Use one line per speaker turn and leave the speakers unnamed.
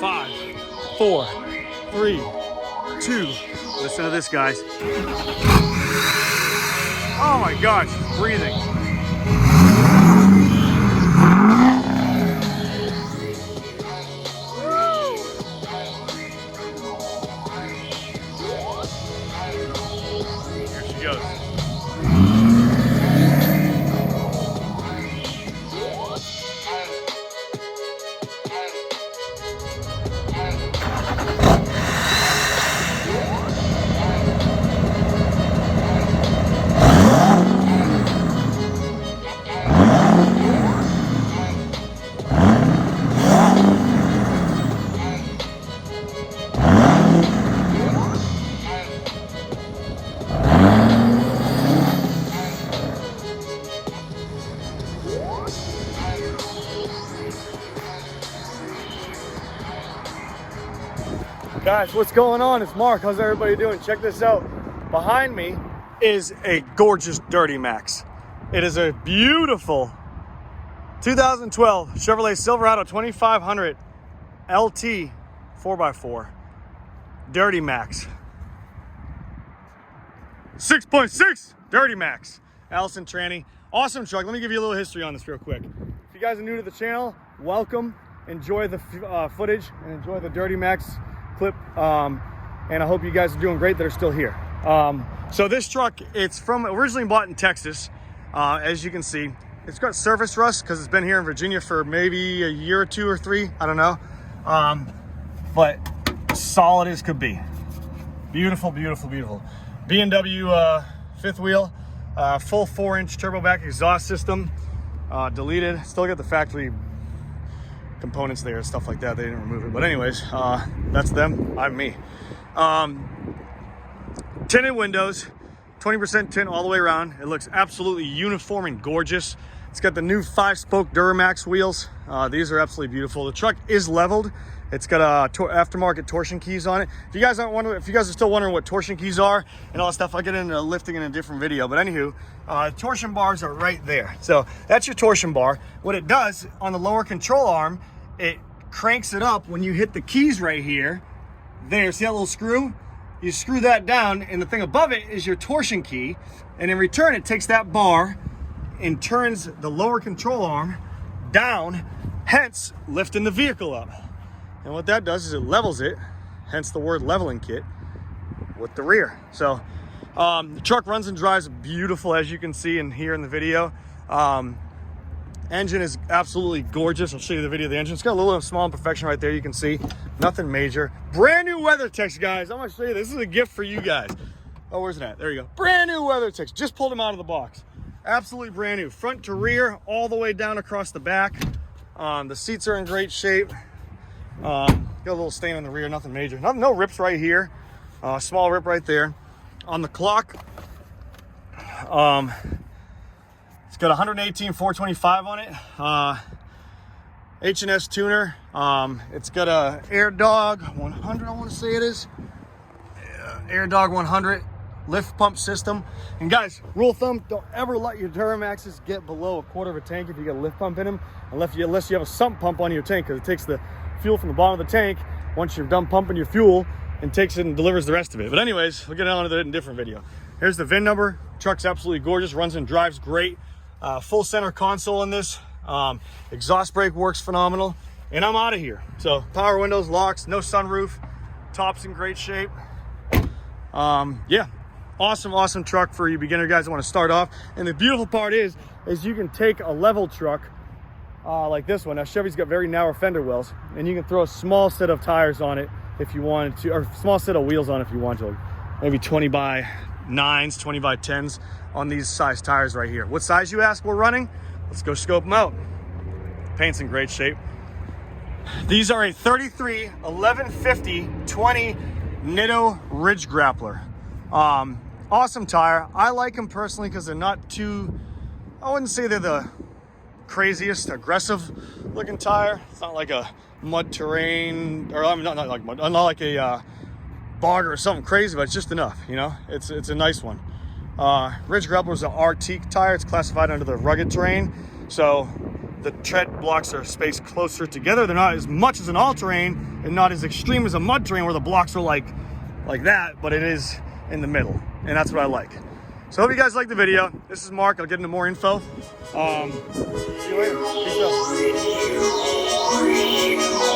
5, 4, 3, 2. Listen to this, guys. Oh my gosh, it's breathing. Here she goes. Guys, what's going on? It's Mark. How's everybody doing? Check this out. Behind me is a gorgeous Duramax. It is a beautiful 2012 Chevrolet Silverado 2500 LT 4x4 Duramax. 6.6 Duramax. Allison tranny. Awesome truck. Let me give you a little history on this real quick. If you guys are new to the channel, welcome. Enjoy the footage and enjoy the Duramax clip, and I hope you guys are doing great that are still here. So this truck, it's from originally bought in Texas. As you can see, it's got surface rust because it's been here in Virginia for maybe a year or 2 or 3, I don't know, but solid as could be. Beautiful, beautiful, beautiful. B&W fifth wheel, full 4-inch turbo back exhaust system, deleted. Still got the factory components there, stuff like that. They didn't remove it, but anyways, that's them. I'm me. Tinted windows, 20% tint all the way around. It looks absolutely uniform and gorgeous. It's got the new 5-spoke Duramax wheels. These are absolutely beautiful. The truck is leveled. It's got aftermarket torsion keys on it. If you guys are still wondering what torsion keys are and all that stuff, I'll get into lifting in a different video. But anywho, torsion bars are right there. So that's your torsion bar. What it does on the lower control arm, it cranks it up when you hit the keys right here. There, see that little screw? You screw that down, and the thing above it is your torsion key. And in return, it takes that bar and turns the lower control arm down, hence lifting the vehicle up. And what that does is it levels it, hence the word leveling kit, with the rear. So the truck runs and drives beautiful, as you can see and hear in the video. Engine is absolutely gorgeous. I'll show you the video of the engine. It's got a little small imperfection right there, you can see. Nothing major. Brand new WeatherTech, guys. I'm gonna show you this. This is a gift for you guys. Oh, where's that? There you go. Brand new WeatherTech. Just pulled them out of the box. Absolutely brand new. Front to rear, all the way down across the back. The seats are in great shape. Got a little stain on the rear, nothing major. No rips right here. Small rip right there. On the clock, it's got 118 425 on it. H&S tuner. It's got a Air Dog 100, I want to say it is. Air Dog 100 lift pump system. And guys, rule of thumb, don't ever let your Duramaxes get below a quarter of a tank if you got a lift pump in them, unless you have a sump pump on your tank, because it takes the fuel from the bottom of the tank once you're done pumping your fuel and takes it and delivers the rest of it. But anyways, we'll get on to that in a different video. Here's the VIN number. Truck's absolutely gorgeous, runs and drives great. Full center console in this. Exhaust brake works phenomenal. And I'm out of here. So power windows, locks, no sunroof, top's in great shape. Yeah, awesome truck for you beginner guys that want to start off. And the beautiful part is you can take a level truck like this one. Now Chevy's got very narrow fender wells, and you can throw a small set of tires on it if you wanted to, or small set of wheels on it if you want to, like maybe 20 by 9s, 20 by 10s on these size tires right here. What size, you ask, we're running? Let's go scope them out. Paint's in great shape. These are a 33 1150 20 Nitto Ridge Grappler. Awesome tire. I like them personally because they're not too, I wouldn't say they're the craziest aggressive looking tire. It's not like a mud terrain, or I mean, not like mud, not like a bog or something crazy, but it's just enough, you know. It's a nice one. Ridge Grappler is an RT tire. It's classified under the rugged terrain, so the tread blocks are spaced closer together. They're not as much as an all-terrain and not as extreme as a mud terrain where the blocks are like that, but it is in the middle, and that's what I like. So I hope you guys liked the video. This is Mark. I'll get into more info. See you later. Peace out.